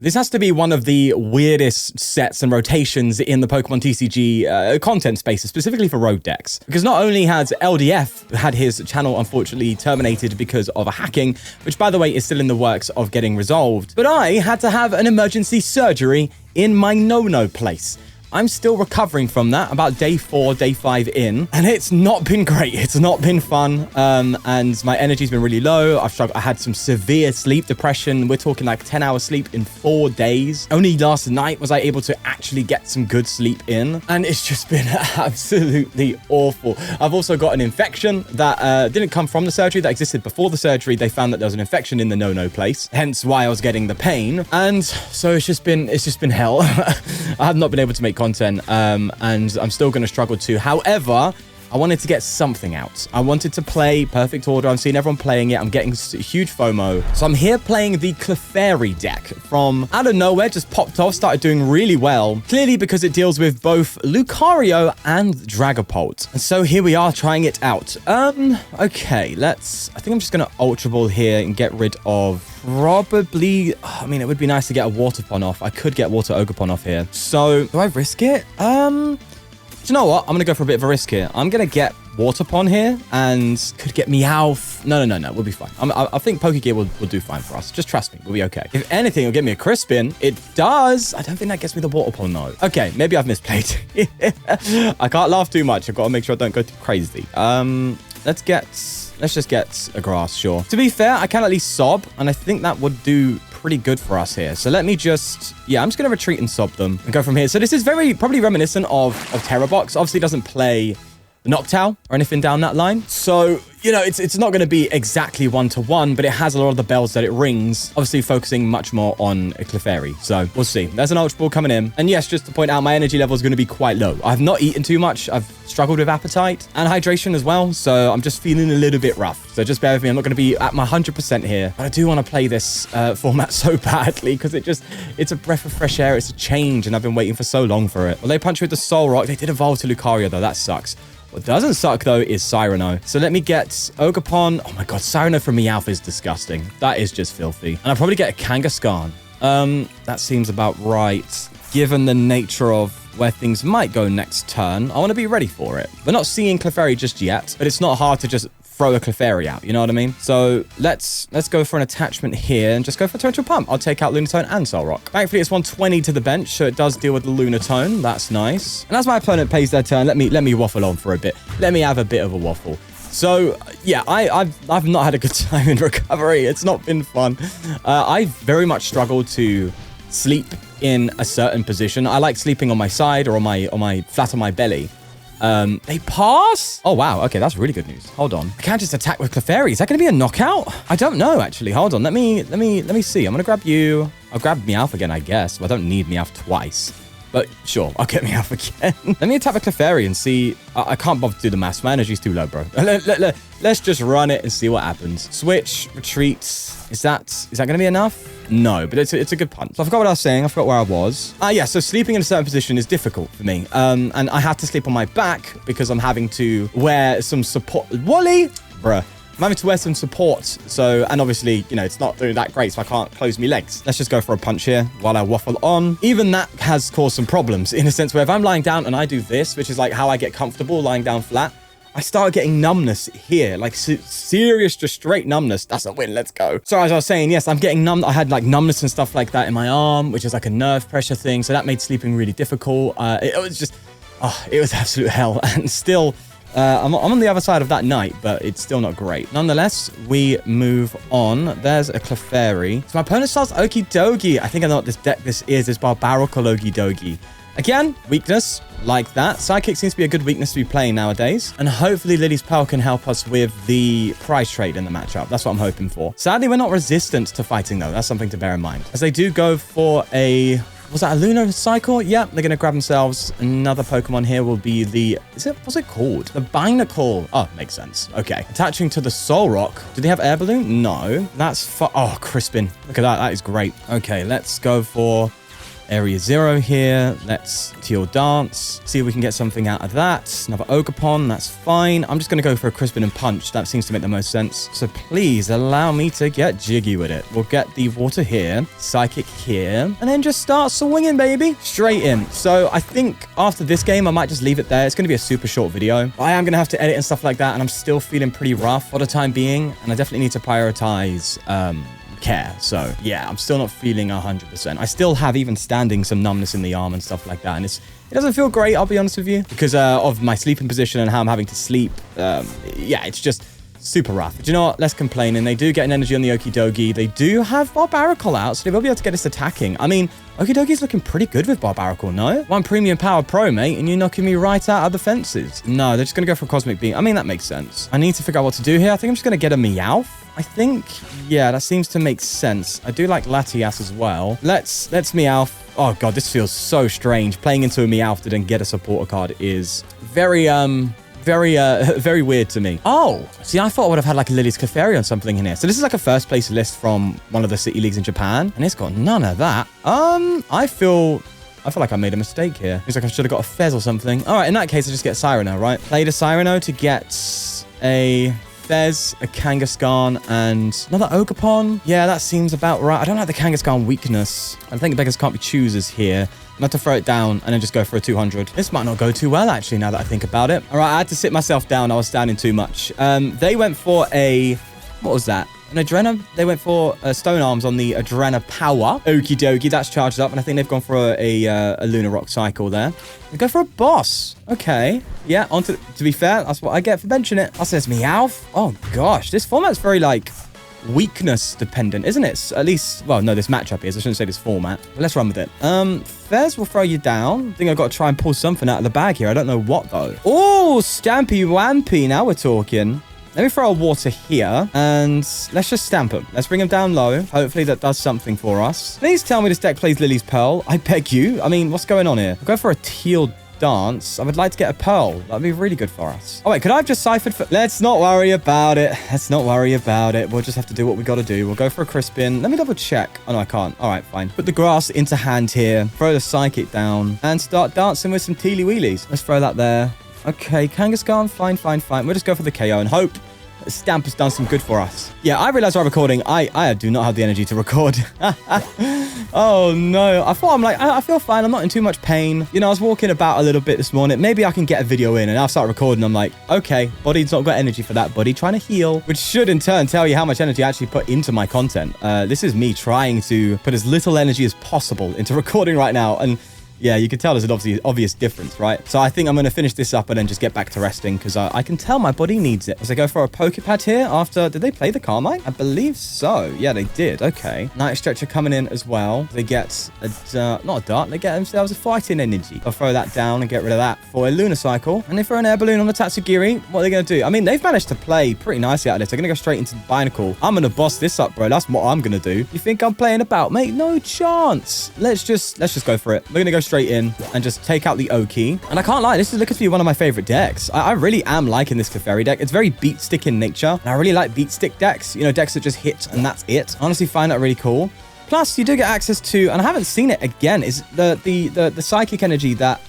This has to be one of the weirdest sets and rotations in the Pokemon TCG content spaces, specifically for road decks. Because not only has LDF had his channel unfortunately terminated because of a hacking, which by the way is still in the works of getting resolved, but I had to have an emergency surgery in my no-no place. I'm still recovering from that, about day 4, day 5 in, and it's not been great. It's not been fun, and my energy's been really low. I've struggled. I had some severe sleep depression. We're talking like 10 hours sleep in 4 days. Only last night was I able to actually get some good sleep in, and it's just been absolutely awful. I've also got an infection that didn't come from the surgery, that existed before the surgery. They found that there was an infection in the no-no place, hence why I was getting the pain, and so it's just been hell. I have not been able to make content, and I'm still going to struggle to. However, I wanted to get something out. I wanted to play Perfect Order. I'm seeing everyone playing it. I'm getting huge FOMO. So I'm here playing the Clefairy deck from out of nowhere, just popped off, started doing really well. Clearly because it deals with both Lucario and Dragapult. And so here we are trying it out. Okay, I think I'm just going to Ultra Ball here and get rid of probably, I mean, it would be nice to get a Water Pon off. I could get Water Ogerpon off here. So do I risk it? Do you know what? I'm going to go for a bit of a risk here. I'm going to get Water Pon here and could get Meowth. No. We'll be fine. I think Pokegear will do fine for us. Just trust me. We'll be okay. If anything, it'll get me a Crispin. It does. I don't think that gets me the Water Pon, though. Okay, maybe I've misplayed. I can't laugh too much. I've got to make sure I don't go too crazy. Let's just get a grass, sure. To be fair, I can at least sob, and I think that would do pretty good for us here. So let me just, yeah, I'm just going to retreat and sob them and go from here. So this is probably reminiscent of Terra Box. Obviously doesn't play the Noctowl or anything down that line. So, you know, it's not going to be exactly one-to-one, but it has a lot of the bells that it rings, obviously focusing much more on a Clefairy. So we'll see. There's an Ultra Ball coming in. And yes, just to point out, my energy level is going to be quite low. I've not eaten too much. I've struggled with appetite and hydration as well. So I'm just feeling a little bit rough. So just bear with me. I'm not going to be at my 100% here, but I do want to play this format so badly because it's a breath of fresh air. It's a change, and I've been waiting for so long for it. Well, they punch with the Soul Rock. They did evolve to Lucario, though. That sucks. What doesn't suck, though, is Cyrano. So let me get Ogerpon. Oh, my God. Cyrano from Meowth is disgusting. That is just filthy. And I'll probably get a Kangaskhan. That seems about right. Given the nature of where things might go next turn, I want to be ready for it. We're not seeing Clefairy just yet, but it's not hard to just throw a Clefairy out, you know what I mean? So let's go for an attachment here and just go for Torrential Pump. I'll take out Lunatone and Solrock. Thankfully, it's 120 to the bench, so it does deal with the Lunatone. That's nice. And as my opponent plays their turn, let me waffle on for a bit. Let me have a bit of a waffle. So, yeah, I've not had a good time in recovery. It's not been fun. I very much struggled to sleep in a certain position. I like sleeping on my side or on my flat on my belly. They pass? Oh, wow. Okay, that's really good news. Hold on. I can't just attack with Clefairy. Is that going to be a knockout? I don't know, actually. Hold on. Let me see. I'm going to grab you. I'll grab Meowth again, I guess. Well, I don't need Meowth twice. But sure, I'll get Meowth again. Let me attack with Clefairy and see. I can't bother to do the math. My energy's too low, bro. Let's just run it and see what happens. Switch, retreat. Is that going to be enough? No, but it's a good punt. So I forgot what I was saying. I forgot where I was. Yeah, so sleeping in a certain position is difficult for me. And I have to sleep on my back because I'm having to wear some support. Wally? Bruh. I'm having to wear some support. So, and obviously, you know, it's not doing that great, so I can't close my legs. Let's just go for a punch here while I waffle on. Even that has caused some problems in a sense where if I'm lying down and I do this, which is like how I get comfortable lying down flat, I start getting numbness here, like serious, just straight numbness. That's a win. Let's go. So as I was saying, yes, I'm getting numb. I had like numbness and stuff like that in my arm, which is like a nerve pressure thing. So that made sleeping really difficult. It was just, it was absolute hell. And still, I'm on the other side of that night, but it's still not great. Nonetheless, we move on. There's a Clefairy. So my opponent starts Okie Dokie. I think I know what this deck this is. It's Barbarical Okie Dokie. Again, weakness like that. Psychic seems to be a good weakness to be playing nowadays. And hopefully Lily's Pearl can help us with the price trade in the matchup. That's what I'm hoping for. Sadly, we're not resistant to fighting, though. That's something to bear in mind. As they do go for a... Was that a Lunar Cycle? Yeah, they're going to grab themselves. Another Pokemon here will be the... What's it called? The Binacle. Oh, makes sense. Okay. Attaching to the Soul Rock. Do they have Air Balloon? No. That's... Oh, Crispin. Look at that. That is great. Okay, let's go for... Area 0 here. Let's Teal Dance. See if we can get something out of that. Another Ogerpon. That's fine. I'm just going to go for a Crispin and Punch. That seems to make the most sense. So please allow me to get jiggy with it. We'll get the Water here. Psychic here. And then just start swinging, baby. Straight in. So I think after this game, I might just leave it there. It's going to be a super short video. I am going to have to edit and stuff like that. And I'm still feeling pretty rough for the time being. And I definitely need to prioritize care. So yeah, I'm still not feeling 100%. I still have, even standing, some numbness in the arm and stuff like that, and it doesn't feel great, I'll be honest with you, because of my sleeping position and how I'm having to sleep. Yeah, it's just super rough. But you know what? Less complaining. They do get an energy on the Okidogi. They do have Barbaracle out, so they will be able to get us attacking. I mean, Okidogi's looking pretty good with Barbaracle, no? One Premium Power Pro, mate, and you're knocking me right out of the fences. No, they're just going to go for a Cosmic Beam. I mean, that makes sense. I need to figure out what to do here. I think I'm just going to get a Meowth. I think, yeah, that seems to make sense. I do like Latias as well. Let's Meowth. Oh, God, this feels so strange. Playing into a Meowth to then get a supporter card is very weird to me. Oh, see, I thought I would have had like a Lily's Clefairy on something in here. So this is like a first place list from one of the city leagues in Japan, and it's got none of that. I feel like I made a mistake here. Looks like I should have got a Fez or something. All right, in that case, I just get Cyrano, right? Play the Cyrano to get a Fez, a Kangaskhan, and another Ogerpon. Yeah, that seems about right. I don't like the Kangaskhan weakness. I think beggars can't be choosers here. I'm going to have to throw it down and then just go for a 200. This might not go too well, actually, now that I think about it. All right, I had to sit myself down. I was standing too much. They went for a... What was that? An Adrena? They went for Stone Arms on the Adrena Power. Okie dokie, that's charged up. And I think they've gone for a Lunar Rock Cycle there. They go for a Boss. Okay. Yeah, to be fair, that's what I get for benching it. That says Meowth. Oh, gosh. This format's very, like, weakness dependent, isn't it? At least, well, no, this matchup is. I shouldn't say this format. But let's run with it. Fez will throw you down. I think I've got to try and pull something out of the bag here. I don't know what, though. Oh, Stampy Wampy. Now we're talking. Let me throw a Water here, and let's just stamp him. Let's bring him down low. Hopefully that does something for us. Please tell me this deck plays Lily's Pearl. I beg you. I mean, what's going on here? I'll go for a Teal Dance. I would like to get a Pearl. That'd be really good for us. Oh, wait, could I have just Cyphered for... Let's not worry about it. Let's not worry about it. We'll just have to do what we got to do. We'll go for a Crispin. Let me double check. Oh, no, I can't. All right, fine. Put the grass into hand here. Throw the Psychic down, and start dancing with some Teely Wheelies. Let's throw that there. Okay, Kangaskhan. Fine. We'll just go for the KO and hope Stamp has done some good for us. Yeah, I realized while recording, I do not have the energy to record. Oh, no. I feel fine. I'm not in too much pain. You know, I was walking about a little bit this morning. Maybe I can get a video in, and I'll start recording. I'm like, okay, body's not got energy for that. Body trying to heal, which should in turn tell you how much energy I actually put into my content. This is me trying to put as little energy as possible into recording right now, and yeah, you can tell there's an obvious difference, right? So I think I'm going to finish this up and then just get back to resting, because I can tell my body needs it. As I go for a Pokepad here after... Did they play the Carmine? I believe so. Yeah, they did. Okay. Night Stretcher coming in as well. They get not a Dart. They get themselves a Fighting Energy. I'll throw that down and get rid of that for a Lunar Cycle. And they throw an Air Balloon on the Tatsugiri. What are they going to do? I mean, they've managed to play pretty nicely out of this. They're going to go straight into the Binacle. I'm going to boss this up, bro. That's what I'm going to do. You think I'm playing about, mate? No chance. Let's just go for it. We're going to go straight in and just take out the Oki. And I can't lie, this is looking to be one of my favorite decks. I really am liking this Clefairy deck. It's very beat stick in nature, and I really like beat stick decks. You know, decks that just hit and that's it. I honestly find that really cool. Plus, you do get access to, and I haven't seen it again, is the Psychic Energy that...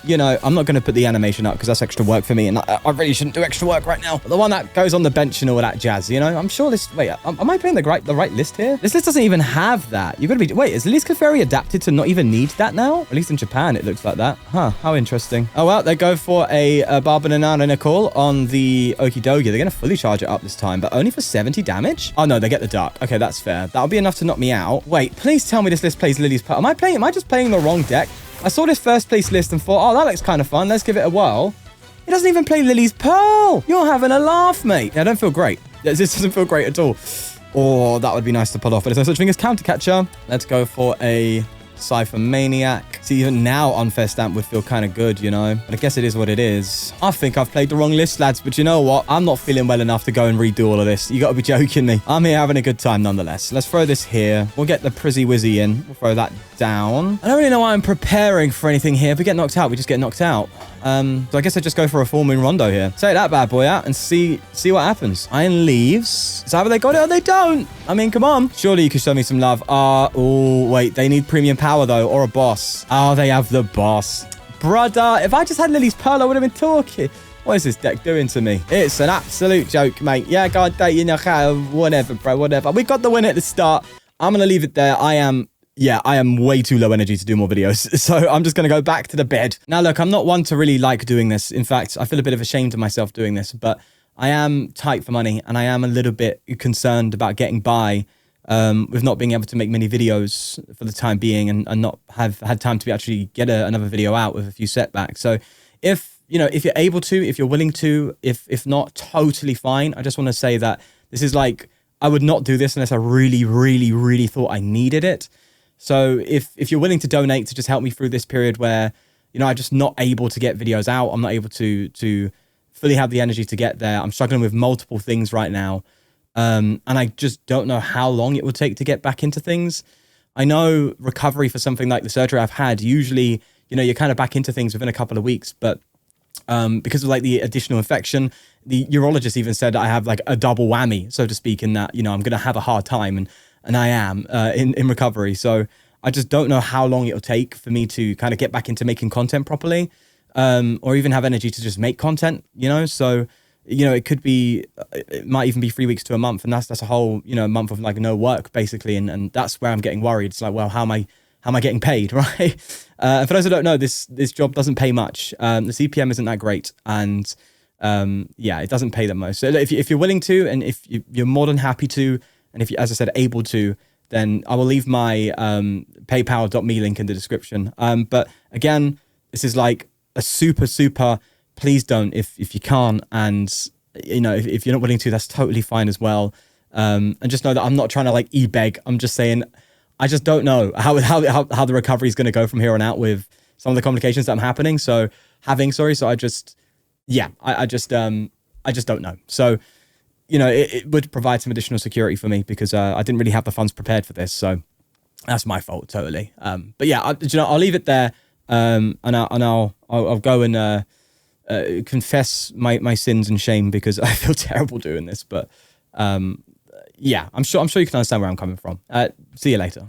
You know, I'm not going to put the animation up because that's extra work for me, and I really shouldn't do extra work right now. But the one that goes on the bench and all that jazz, you know? I'm sure this... Wait, am I playing the right list here? This list doesn't even have that. You've got to be... Wait, is Lily's Clefairy adapted to not even need that now? At least in Japan, it looks like that. Huh, how interesting. Oh, well, they go for a Barbanana and a call on the Okidogi. They're going to fully charge it up this time, but only for 70 damage? Oh, no, they get the Dark. Okay, that's fair. That'll be enough to knock me out. Wait, please tell me this list plays Lily's Pearl. Am I just playing the wrong deck? I saw this first place list and thought, oh, that looks kind of fun. Let's give it a whirl. It doesn't even play Lily's Pearl. You're having a laugh, mate. Yeah, I don't feel great. This doesn't feel great at all. Oh, that would be nice to pull off. But there's no such thing as Countercatcher. Let's go for a Cypher Maniac. See, even now, unfair stamp would feel kind of good, you know? But I guess it is what it is. I think I've played the wrong list, lads. But you know what? I'm not feeling well enough to go and redo all of this. You got to be joking me. I'm here having a good time nonetheless. Let's throw this here. We'll get the Prizzy Wizzy in. We'll throw that down. I don't really know why I'm preparing for anything here. If we get knocked out, we just get knocked out. So I guess I just go for a full moon rondo here. Take that bad boy out and see what happens. Iron Leaves. Is that how they got it? Oh, they don't. I mean, come on. Surely you could show me some love. Oh, wait. They need premium power, though, or a boss. Oh, they have the boss. Brother, if I just had Lily's Pearl, I would have been talking. What is this deck doing to me? It's an absolute joke, mate. Yeah, God, you know, whatever, bro, whatever. We got the win at the start. I'm going to leave it there. I am way too low energy to do more videos. So I'm just going to go back to the bed. Now, look, I'm not one to really like doing this. In fact, I feel a bit of ashamed of myself doing this, but I am tight for money and I am a little bit concerned about getting by with not being able to make many videos for the time being and not have had time to actually get another video out with a few setbacks. So if you're able to, if you're willing to, if not, totally fine. I just want to say that this is like, I would not do this unless I really, really, really thought I needed it. So if you're willing to donate to just help me through this period where, you know, I'm just not able to get videos out, I'm not able to fully have the energy to get there. I'm struggling with multiple things right now. And I just don't know how long it will take to get back into things. I know recovery for something like the surgery I've had, usually, you know, you're kind of back into things within a couple of weeks, but because of like the additional infection, the urologist even said I have like a double whammy, so to speak, in that, you know, I'm going to have a hard time and I am in recovery. So I just don't know how long it'll take for me to kind of get back into making content properly, or even have energy to just make content, you know? So, you know, it might even be 3 weeks to a month, and that's a whole, you know, month of like no work basically. And that's where I'm getting worried. It's like, well, how am I getting paid, right? For those who don't know, this job doesn't pay much. The CPM isn't that great. And yeah, it doesn't pay the most. So if you're willing to, and if you're more than happy to, and if you, as I said, able to, then I will leave my paypal.me link in the description. But again, this is like a super, please don't if you can't. And, you know, if you're not willing to, that's totally fine as well. And just know that I'm not trying to like e-beg. I'm just saying, I just don't know how the recovery is going to go from here on out with some of the complications that I'm having. So I just don't know. So, you know, it would provide some additional security for me because I didn't really have the funds prepared for this. So that's my fault, totally. But yeah, you know, I'll leave it there, and I'll go and confess my sins and shame because I feel terrible doing this. But yeah, I'm sure you can understand where I'm coming from. See you later.